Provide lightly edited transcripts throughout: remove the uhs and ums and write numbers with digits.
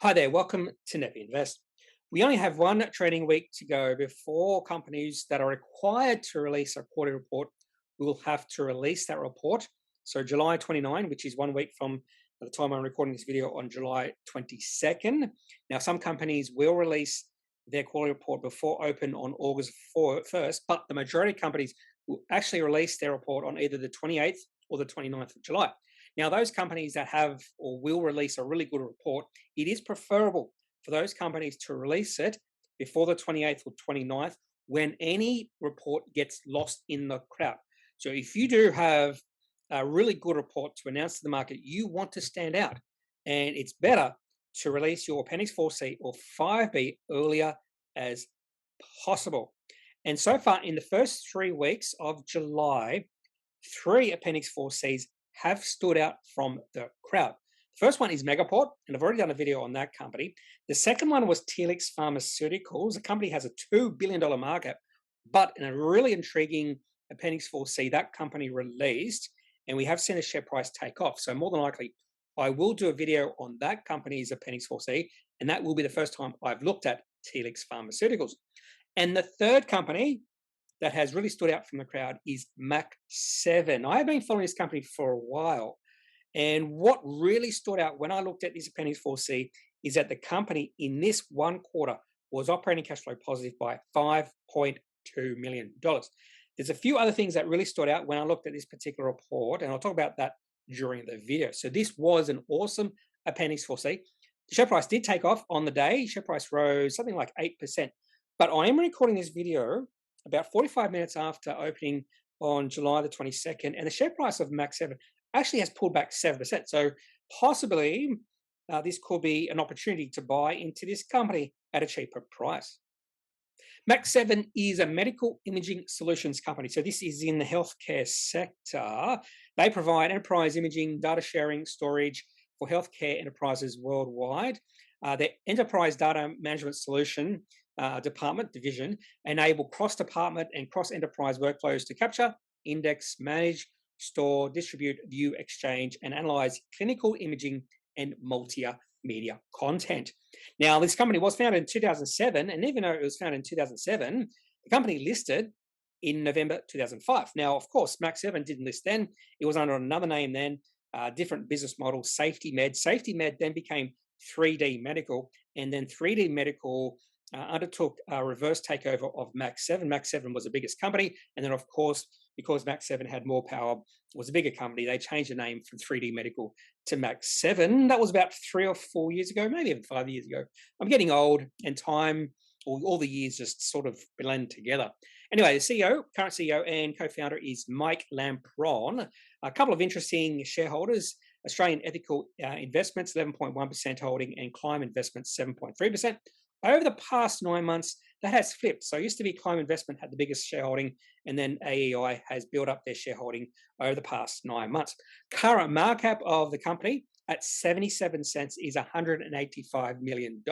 Hi there, welcome to Kneppy Invest. We only have one trading week to go before companies that are required to release a quarterly report will have to release that report. So July 29, which is 1 week from the time I'm recording this video on July 22nd. Now, some companies will release their quarterly report before open on August 1st, but the majority of companies will actually release their report on either the 28th or the 29th of July. Now, those companies that have or will release a really good report, it is preferable for those companies to release it before the 28th or 29th when any report gets lost in the crowd. So if you do have a really good report to announce to the market, you want to stand out. And it's better to release your Appendix 4C or 5B earlier as possible. And so far, in the first 3 weeks of July, 3 Appendix 4Cs have stood out from the crowd. The first one is Megaport, and I've already done a video on that company. The second one was Telix Pharmaceuticals. The company has a $2 billion market, but in a really intriguing Appendix 4C, that company released, and we have seen the share price take off. So more than likely, I will do a video on that company's Appendix 4C, and that will be the first time I've looked at Telix Pharmaceuticals. And the third company that has really stood out from the crowd is Mach7. I have been following this company for a while. And what really stood out when I looked at this Appendix 4C is that the company in this one quarter was operating cash flow positive by $5.2 million. There's a few other things that really stood out when I looked at this particular report, and I'll talk about that during the video. So this was an awesome Appendix 4C. The share price did take off on the day. Share price rose something like 8%. But I am recording this video about 45 minutes after opening on July the 22nd, and the share price of Mach7 actually has pulled back 7%. So possibly this could be an opportunity to buy into this company at a cheaper price. Mach7 is a medical imaging solutions company. So this is in the healthcare sector. They provide enterprise imaging, data sharing, storage for healthcare enterprises worldwide. Their enterprise data management solution division enable cross-department and cross-enterprise workflows to capture, index, manage, store, distribute, view, exchange, and analyze clinical imaging and multimedia content. Now, this company was founded in 2007, and even though it was founded in 2007, the company listed in November 2005. Now, of course, Mach7 didn't list then. It was under another name then, different business model, Safety Med. Safety Med then became 3D Medical, and then 3D Medical undertook a reverse takeover of Mach7. Mach7 was the biggest company, and then of course, because Mach7 had more power, was a bigger company, they changed the name from 3D Medical to Mach7. That was about 3 or 4 years ago, maybe even 5 years ago. I'm getting old, and time, all the years just sort of blend together. Anyway, the CEO, current CEO and co-founder is Mike Lampron. A couple of interesting shareholders: Australian Ethical Investments, 11.1% holding, and Climb Investments, 7.3%. Over the past 9 months, that has flipped. So it used to be Climb Investment had the biggest shareholding, and then AEI has built up their shareholding over the past 9 months. Current market cap of the company at 77 cents is $185 million.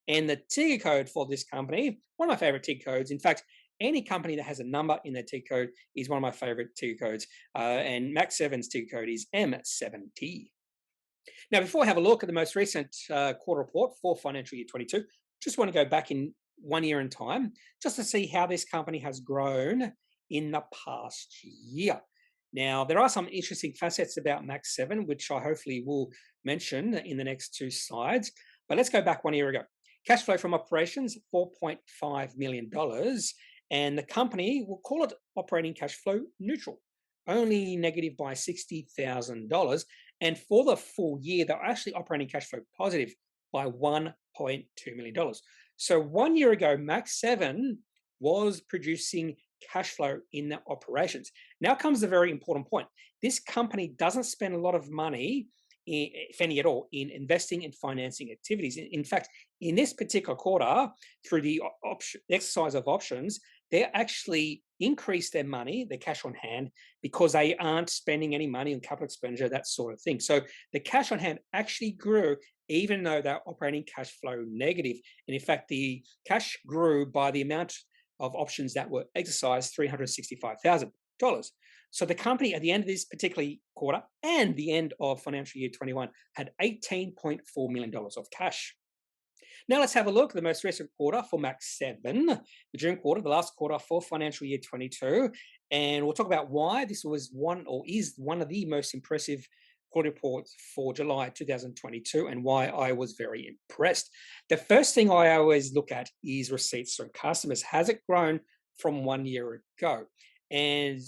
And the ticker code for this company, one of my favorite ticker codes. In fact, any company that has a number in their ticker code is one of my favorite ticker codes. And Mach7's ticker code is M7T. Now, before I have a look at the most recent quarter report for financial year 22, just want to go back in 1 year in time just to see how this company has grown in the past year. Now, there are some interesting facets about Mach7, which I hopefully will mention in the next 2 slides. But let's go back 1 year ago. Cash flow from operations, $4.5 million. And the company, we'll call it operating cash flow neutral, only negative by $60,000. And for the full year, they're actually operating cash flow positive by $1.2 million. So 1 year ago, Mach7 was producing cash flow in their operations. Now comes the very important point. This company doesn't spend a lot of money, if any at all, in investing and financing activities. In fact, in this particular quarter, through the exercise of options, they actually increase their money, their cash on hand, because they aren't spending any money on capital expenditure, that sort of thing. So the cash on hand actually grew, even though they're operating cash flow negative. And in fact, the cash grew by the amount of options that were exercised, $365,000. So the company at the end of this particular quarter and the end of financial year 21 had $18.4 million of cash. Now let's have a look at the most recent quarter for Mach7, the June quarter, the last quarter for financial year 22. And we'll talk about why this was one or is one of the most impressive quarter reports for July 2022 and why I was very impressed. The first thing I always look at is receipts from customers. Has it grown from 1 year ago? And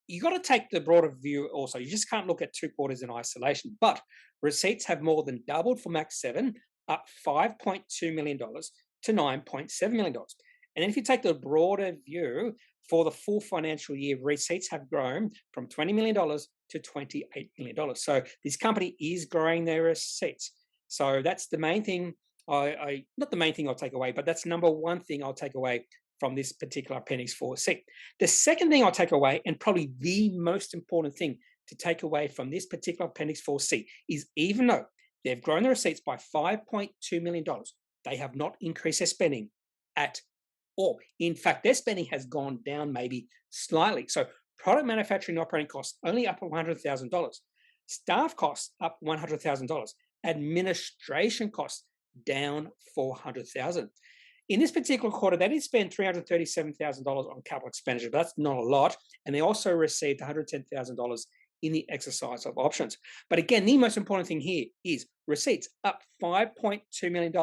you got to take the broader view also. You just can't look at 2 quarters in isolation. But receipts have more than doubled for Mach7, up $5.2 million to $9.7 million. And then if you take the broader view, for the full financial year, receipts have grown from $20 million to $28 million. So this company is growing their receipts. So that's the main thing. Not the main thing I'll take away, but that's number one thing I'll take away from this particular Appendix 4C. The second thing I'll take away, and probably the most important thing to take away from this particular Appendix 4C, is even though they've grown their receipts by $5.2 million, they have not increased their spending at all. In fact, their spending has gone down maybe slightly. So product manufacturing operating costs only up $100,000. Staff costs up $100,000. Administration costs down $400,000. In this particular quarter, they did spend $337,000 on capital expenditure, but that's not a lot. And they also received $110,000 in the exercise of options. But again, the most important thing here is receipts up $5.2 million,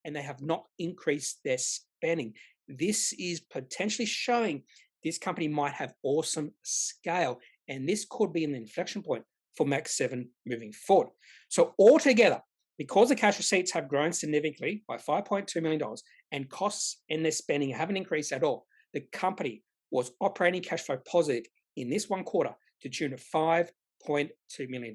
and they have not increased their spending. This is potentially showing this company might have awesome scale, and this could be an inflection point for Mach7 moving forward. So altogether, because the cash receipts have grown significantly by $5.2 million and costs and their spending haven't increased at all, the company was operating cash flow positive in this one quarter to the tune of $5.2 million.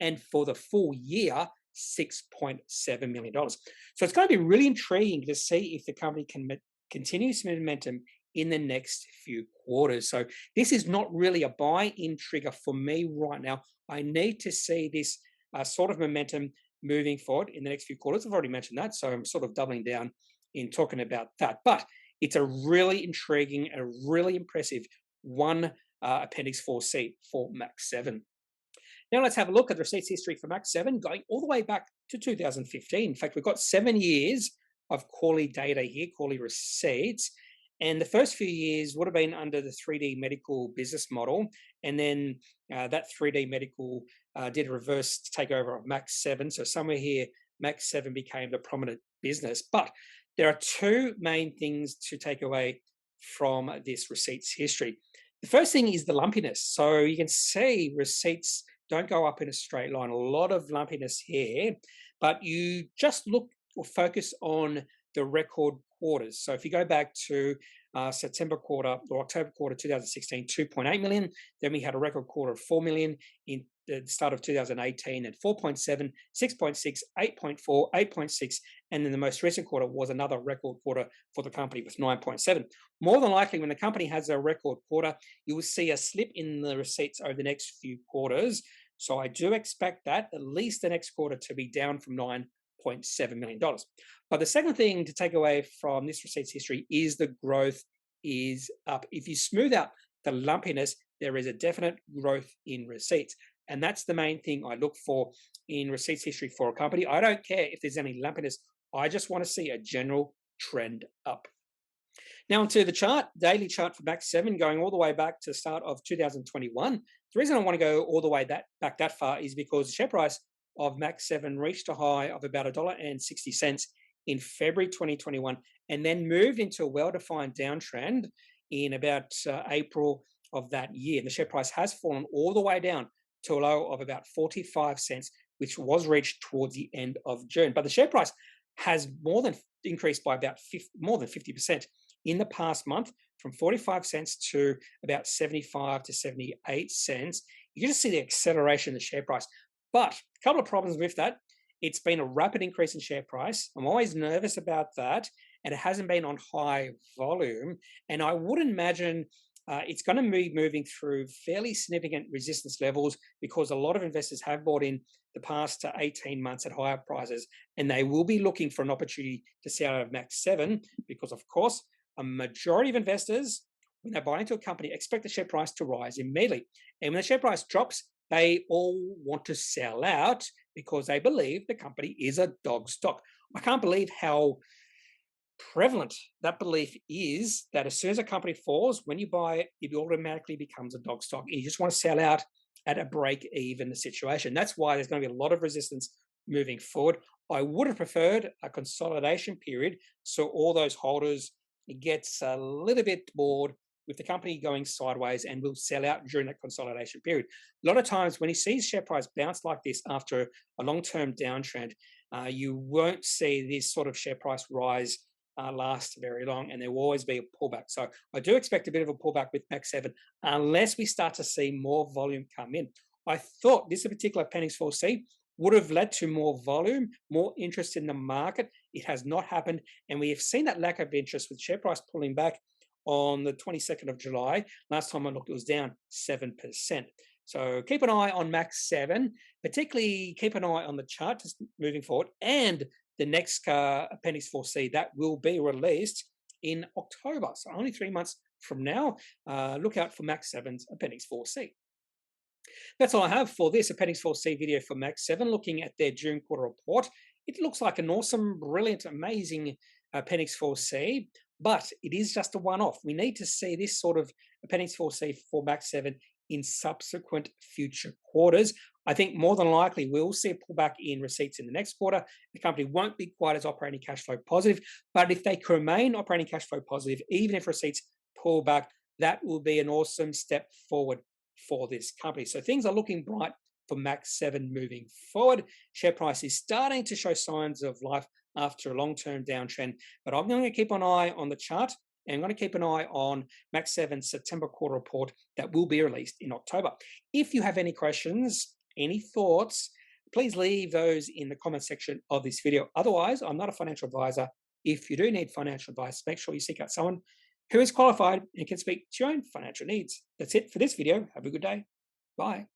And for the full year, $6.7 million. So it's going to be really intriguing to see if the company can continue its momentum in the next few quarters. So this is not really a buy-in trigger for me right now. I need to see this sort of momentum moving forward in the next few quarters. I've already mentioned that, so I'm sort of doubling down in talking about that. But it's a really intriguing, a really impressive one Appendix 4C for Mach7. Now let's have a look at the receipts history for Mach7 going all the way back to 2015. In fact, we've got 7 years of quarterly data here, quarterly receipts. And the first few years would have been under the 3D medical business model. And then that 3D medical did a reverse takeover of Mach7. So somewhere here, Mach7 became the prominent business. But there are 2 main things to take away from this receipts history. The first thing is the lumpiness. So you can see receipts don't go up in a straight line. A lot of lumpiness here, but you just look or focus on the record quarters. So if you go back to September quarter or October quarter 2016, 2.8 million. Then we had a record quarter of 4 million in the start of 2018 at 4.7, 6.6, 8.4, 8.6, and then the most recent quarter was another record quarter for the company with 9.7. More than likely, when the company has a record quarter, you will see a slip in the receipts over the next few quarters. So I do expect that at least the next quarter to be down from $9.7 million. But the second thing to take away from this receipts history is the growth is up. If you smooth out the lumpiness, there is a definite growth in receipts. And that's the main thing I look for in receipts history for a company. I don't care if there's any lumpiness. I just want to see a general trend up. Now onto the chart, daily chart for Mach7 going all the way back to the start of 2021. The reason I want to go all the way back that far is because the share price of Mach7 reached a high of about $1.60 in February 2021 and then moved into a well-defined downtrend in about April of that year. The share price has fallen all the way down to a low of about 45 cents, which was reached towards the end of June. But the share price has more than increased by about more than 50% in the past month, from 45 cents to about 75 to 78 cents. You can just see the acceleration in the share price. But a couple of problems with that. It's been a rapid increase in share price. I'm always nervous about that. And it hasn't been on high volume. And I would imagine it's going to be moving through fairly significant resistance levels because a lot of investors have bought in the past 18 months at higher prices. And they will be looking for an opportunity to sell out of Mach7 because, of course, a majority of investors when they buy into a company, expect the share price to rise immediately. And when the share price drops, they all want to sell out because they believe the company is a dog stock. I can't believe how prevalent that belief is, that as soon as a company falls, when you buy it, it automatically becomes a dog stock. You just want to sell out at a break even situation. That's why there's going to be a lot of resistance moving forward. I would have preferred a consolidation period so all those holders gets a little bit bored with the company going sideways and will sell out during that consolidation period. A lot of times when you see share price bounce like this after a long-term downtrend, you won't see this sort of share price rise last very long, and there will always be a pullback. So I do expect a bit of a pullback with Mach7 unless we start to see more volume come in. I thought this particular Appendix 4C would have led to more volume, more interest in the market. It has not happened, and we have seen that lack of interest with share price pulling back on the 22nd of July. Last time I looked, it was down 7%. So keep an eye on Mach7, particularly keep an eye on the chart just moving forward, and the next Appendix 4C that will be released in October. So only 3 months from now. Look out for Mach7's Appendix 4C. That's all I have for this Appendix 4C video for Mach7, looking at their June quarter report. It looks like an awesome, brilliant, amazing Appendix 4C, but it is just a one-off. We need to see this sort of Appendix 4C for Mach7 in subsequent future quarters. I think more than likely we'll see a pullback in receipts in the next quarter. The company won't be quite as operating cash flow positive, but if they can remain operating cash flow positive, even if receipts pull back, that will be an awesome step forward for this company. So things are looking bright for Mach7 moving forward. Share price is starting to show signs of life after a long-term downtrend, but I'm going to keep an eye on the chart, and I'm going to keep an eye on Mach7's September quarter report that will be released in October. If you have any questions, any thoughts, please leave those in the comment section of this video. Otherwise, I'm not a financial advisor. If you do need financial advice, make sure you seek out someone who is qualified and can speak to your own financial needs. That's it for this video. Have a good day. Bye.